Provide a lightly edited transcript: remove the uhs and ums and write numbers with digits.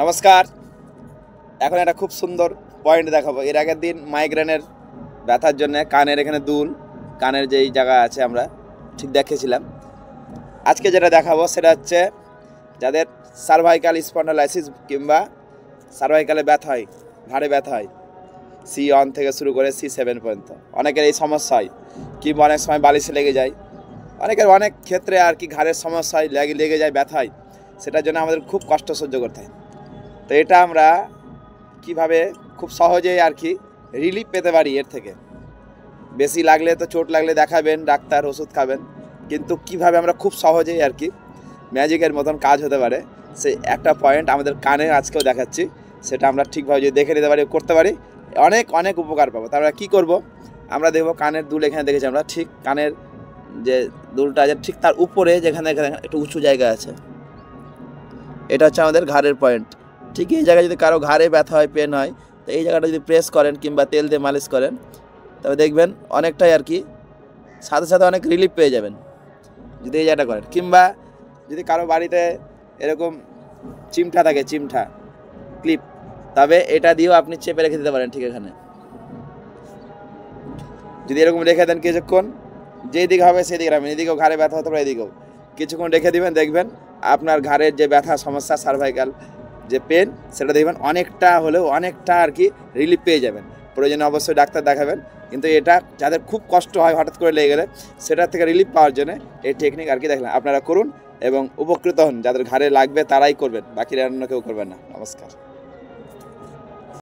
নমস্কার। এখন একটা খুব সুন্দর পয়েন্ট দেখাবো। এর আগের দিন মাইগ্রেনের ব্যথার জন্য কানের এখানে দুল, কানের যেই জায়গা আছে আমরা ঠিক দেখেছিলাম। আজকে যেটা দেখাবো সেটা হচ্ছে যাদের সার্ভাইকাল স্পন্ডালাইসিস কিংবা সার্ভাইকালে ব্যথা হয়, ঘাড়ে ব্যথা হয়, C1 থেকে শুরু করে C7 পর্যন্ত অনেকের এই সমস্যা হয়, কিংবা অনেক সময় বালিশে লেগে যায়, অনেকের অনেক ক্ষেত্রে আর কি ঘাড়ের সমস্যা হয়, লেগে যায়, ব্যথা হয়, সেটার জন্য আমাদের খুব কষ্ট সহ্য করতে হয়। তো এটা আমরা কিভাবে খুব সহজেই আর কি রিলিফ পেতে পারি। এর থেকে বেশি লাগলে তো চোট লাগলে দেখাবেন ডাক্তার, ওষুধ খাবেন, কিন্তু কিভাবে আমরা খুব সহজেই আর কি ম্যাজিকের মতন কাজ হতে পারে সে একটা পয়েন্ট আমাদের কানে আজকেও দেখাচ্ছি। সেটা আমরা ঠিকভাবে যদি দেখে নিতে পারি, করতে পারি, অনেক অনেক উপকার পাবো। তারপরে কী করব, আমরা দেখবো কানের দুল এখানে দেখেছি আমরা, ঠিক কানের যে দুলটা আছে ঠিক তার উপরে যেখানে একটু উঁচু জায়গা আছে, এটা হচ্ছে আমাদের ঘাড়ের পয়েন্ট। ঠিক এই জায়গায় যদি কারো ঘাড়ে ব্যথা হয়, পেন হয়, তো এই জায়গাটা যদি প্রেস করেন কিংবা তেল দিয়ে মালিশ করেন, তবে দেখবেন অনেকটাই আর কি সাথে সাথে অনেক রিলিফ পেয়ে যাবেন যদি এই জায়গাটা করেন। কিংবা যদি কারো বাড়িতে এরকম চিমটা থাকে, চিমটা ক্লিপ, তবে এটা দিয়েও আপনি চেপে রেখে দিতে পারেন। ঠিক এখানে যদি এরকম রেখে দেন কিছুক্ষণ, যেই দিকে হবে সেই দিকে রাখবেন, এদিকেও ঘাড়ে ব্যথা হতে পারে, এদিকেও কিছুক্ষণ রেখে দিবেন, দেখবেন আপনার ঘাড়ের যে ব্যথা সমস্যা, সার্ভাইকাল যে পেন, সেটা দেখবেন অনেকটা হলেও অনেকটা আর কি রিলিফ পেয়ে যাবেন। প্রয়োজনে অবশ্যই ডাক্তার দেখাবেন, কিন্তু এটা যাদের খুব কষ্ট হয় হঠাৎ করে লেগে গেলে, সেটার থেকে রিলিফ পাওয়ার জন্য এই টেকনিক আর কি দেখলেন, আপনারা করুন এবং উপকৃত হন। যাদের ঘাড়ে লাগবে তারাই করবেন, বাকিরা অন্য কেউ করবেন না। নমস্কার।